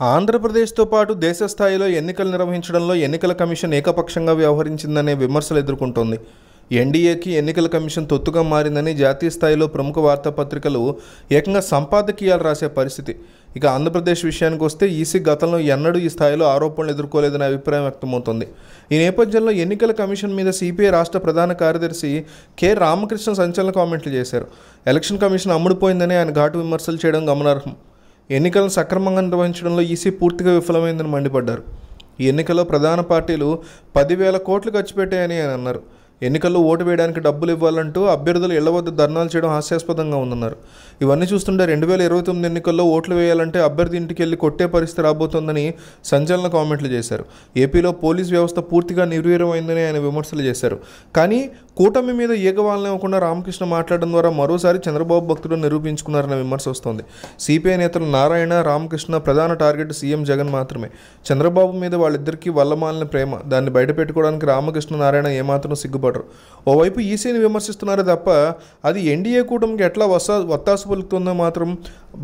ఆంధ్రప్రదేశ్తో పాటు దేశ స్థాయిలో ఎన్నికలు నిర్వహించడంలో ఎన్నికల కమిషన్ ఏకపక్షంగా వ్యవహరించిందనే విమర్శలు ఎదుర్కొంటోంది. ఎన్డీఏకి ఎన్నికల కమిషన్ తొత్తుగా మారిందని జాతీయ స్థాయిలో ప్రముఖ వార్తాపత్రికలు ఏకంగా సంపాదకీయాలు రాసే పరిస్థితి. ఇక ఆంధ్రప్రదేశ్ విషయానికి వస్తే ఈసీ గతంలో ఎన్నడూ ఈ స్థాయిలో ఆరోపణలు ఎదుర్కోలేదనే అభిప్రాయం వ్యక్తమవుతోంది. ఈ నేపథ్యంలో ఎన్నికల కమిషన్ మీద సిపిఐ రాష్ట్ర ప్రధాన కార్యదర్శి కె రామకృష్ణ సంచలన కామెంట్లు చేశారు. ఎలక్షన్ కమిషన్ అమ్ముడుపోయిందని ఆయన ఘాటు విమర్శలు చేయడం గమనార్హం. ఎన్నికలను సక్రమంగా నిర్వహించడంలో ఈసీ పూర్తిగా విఫలమైందని మండిపడ్డారు. ఈ ఎన్నికల్లో ప్రధాన పార్టీలు 10,000 కోట్లు ఖర్చు పెట్టాయని ఆయన అన్నారు. ఎన్నికల్లో ఓటు వేయడానికి డబ్బులు ఇవ్వాలంటూ అభ్యర్థులు ఇళ్ల వద్ద ధర్నాలు చేయడం హాస్యాస్పదంగా ఉందన్నారు. ఇవన్నీ చూస్తుంటే 2029 ఎన్నికల్లో ఓట్లు వేయాలంటే అభ్యర్థి ఇంటికి వెళ్ళి కొట్టే పరిస్థితి రాబోతోందని సంచలన కామెంట్లు చేశారు. ఏపీలో పోలీస్ వ్యవస్థ పూర్తిగా నిర్వీర్యమైందని ఆయన విమర్శలు చేశారు. కానీ కూటమి మీద ఈగవాలనివ్వకుండా రామకృష్ణ మాట్లాడడం ద్వారా మరోసారి చంద్రబాబు భక్తుడు నిరూపించుకున్నారన్న విమర్శ వస్తోంది. సిపిఐ నేతలు నారాయణ, రామకృష్ణ ప్రధాన టార్గెట్ సీఎం జగన్ మాత్రమే. చంద్రబాబు మీద వాళ్ళిద్దరికీ వల్లమాలిన ప్రేమ. దాన్ని బయటపెట్టుకోవడానికి రామకృష్ణ, నారాయణ ఏమాత్రం సిగ్గుపడరు. ఓవైపు ఈసీని విమర్శిస్తున్నారే తప్ప అది ఎన్డీఏ కూటమికి ఎట్లా వత్తాసు పలుకుతుందో మాత్రం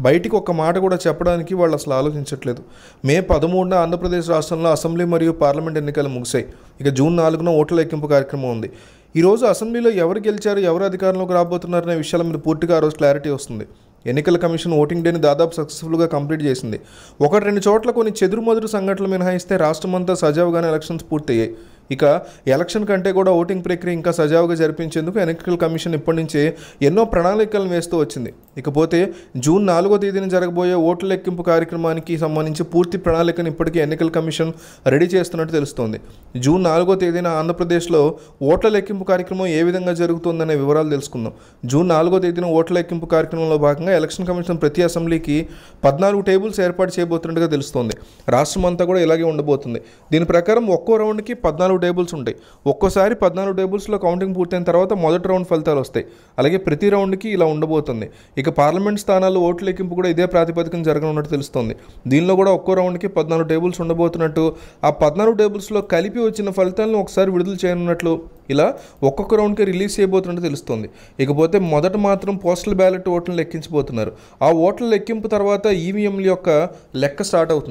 బయటికి ఒక్క మాట కూడా చెప్పడానికి వాళ్ళు అసలు ఆలోచించట్లేదు. మే 13న ఆంధ్రప్రదేశ్ రాష్ట్రంలో అసెంబ్లీ మరియు పార్లమెంట్ ఎన్నికలు ముగిశాయి. ఇక జూన్ 4న ఓట్ల లెక్కింపు కార్యక్రమం ఉంది. ఈరోజు అసెంబ్లీలో ఎవరు గెలిచారు, ఎవరు అధికారంలోకి రాబోతున్నారనే విషయాల మీద పూర్తిగా ఆ రోజు క్లారిటీ వస్తుంది. ఎన్నికల కమిషన్ ఓటింగ్ డేని దాదాపు సక్సెస్ఫుల్గా కంప్లీట్ చేసింది. 1-2 చోట్ల కొన్ని చెదురుమదురు సంఘటనలు మినహాయిస్తే రాష్ట్రమంతా సజావుగానే ఎలక్షన్స్ పూర్తయ్యాయి. ఇక ఎలక్షన్ కంటే కూడా ఓటింగ్ ప్రక్రియ ఇంకా సజావుగా జరిపించేందుకు ఎన్నికల కమిషన్ ఇప్పటి నుంచే ఎన్నో ప్రణాళికలను వేస్తూ వచ్చింది. ఇకపోతే జూన్ 4వ తేదీన జరగబోయే ఓట్ల లెక్కింపు కార్యక్రమానికి సంబంధించి పూర్తి ప్రణాళికను ఇప్పటికీ ఎన్నికల కమిషన్ రెడీ చేస్తున్నట్టు తెలుస్తోంది. జూన్ 4వ తేదీన ఆంధ్రప్రదేశ్లో ఓట్ల లెక్కింపు కార్యక్రమం ఏ విధంగా జరుగుతుందనే వివరాలు తెలుసుకుందాం. జూన్ 4వ తేదీన ఓట్ల లెక్కింపు కార్యక్రమంలో భాగంగా ఎలక్షన్ కమిషన్ ప్రతి అసెంబ్లీకి 14 టేబుల్స్ ఏర్పాటు చేయబోతున్నట్టుగా తెలుస్తోంది. రాష్ట్రం అంతా కూడా ఇలాగే ఉండబోతుంది. దీని ప్రకారం ఒక్కో రౌండ్కి 14 టేబుల్స్ ఉంటాయి. ఒక్కోసారి 14 టేబుల్స్లో కౌంటింగ్ పూర్తయిన తర్వాత మొదటి రౌండ్ ఫలితాలు వస్తాయి. అలాగే ప్రతి రౌండ్కి ఇలా ఉండబోతుంది. ఇక పార్లమెంట్ స్థానాల్లో ఓట్ల లెక్కింపు కూడా ఇదే ప్రాతిపదికన జరగనున్నట్టు తెలుస్తోంది. దీనిలో కూడా ఒక్కో రౌండ్కి 14 టేబుల్స్ ఉండబోతున్నట్టు, ఆ 14 టేబుల్స్లో కలిపి వచ్చిన ఫలితాలను ఒకసారి విడుదల చేయనున్నట్లు, ఇలా ఒక్కొక్క రౌండ్కి రిలీజ్ చేయబోతున్నట్టు తెలుస్తోంది. ఇకపోతే మొదట మాత్రం పోస్టల్ బ్యాలెట్ ఓట్లను లెక్కించబోతున్నారు. ఆ ఓట్ల లెక్కింపు తర్వాత ఈవీఎంల యొక్క లెక్క స్టార్ట్ అవుతుంది.